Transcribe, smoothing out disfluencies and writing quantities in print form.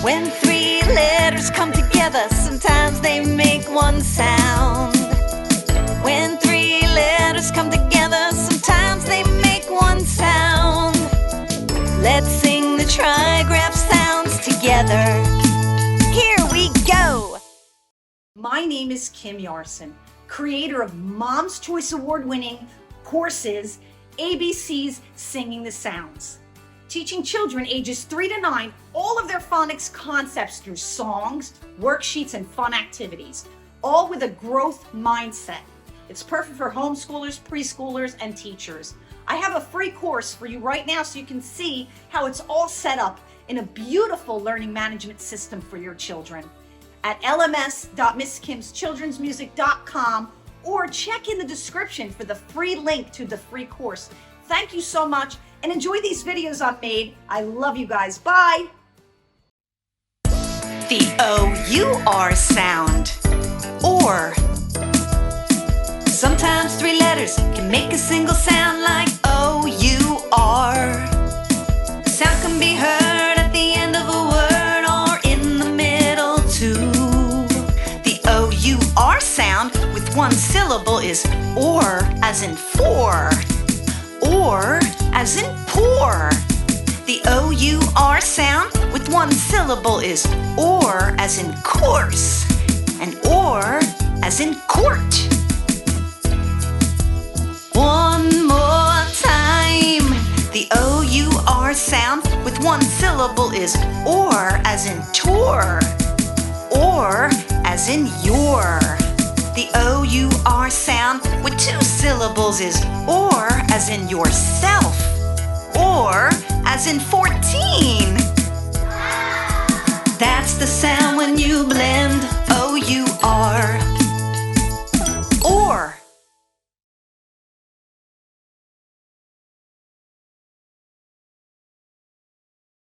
When three letters come together, sometimes they make one sound. When three letters come together, sometimes they make one sound. Let's sing the trigraph sounds together. Here we go! My name is Kim Yarson, creator of Mom's Choice Award-winning courses, ABC's Singing the Sounds, teaching children ages 3 to 9 all of their phonics concepts through songs, worksheets, and fun activities, all with a growth mindset. It's perfect for homeschoolers, preschoolers, and teachers. I have a free course for you right now so you can see how it's all set up in a beautiful learning management system for your children at lms.misskimschildrensmusic.com, or check in the description for the free link to the free course. Thank you so much and enjoy these videos I've made. I love you guys. Bye. The O-U-R sound, or. Sometimes three letters can make a single sound like O-U-R. The sound can be heard at the end of a word or in the middle too. The O-U-R sound with one syllable is or, as in for, or, as in pour. The O-U-R sound with one syllable is or, as in course, and or, as in court. One more time. The O-U-R sound with one syllable is or, as in tour, or, as in your. The O-U-R sound with two syllables is or, as in yourself, or, as in 14. That's the sound when you blend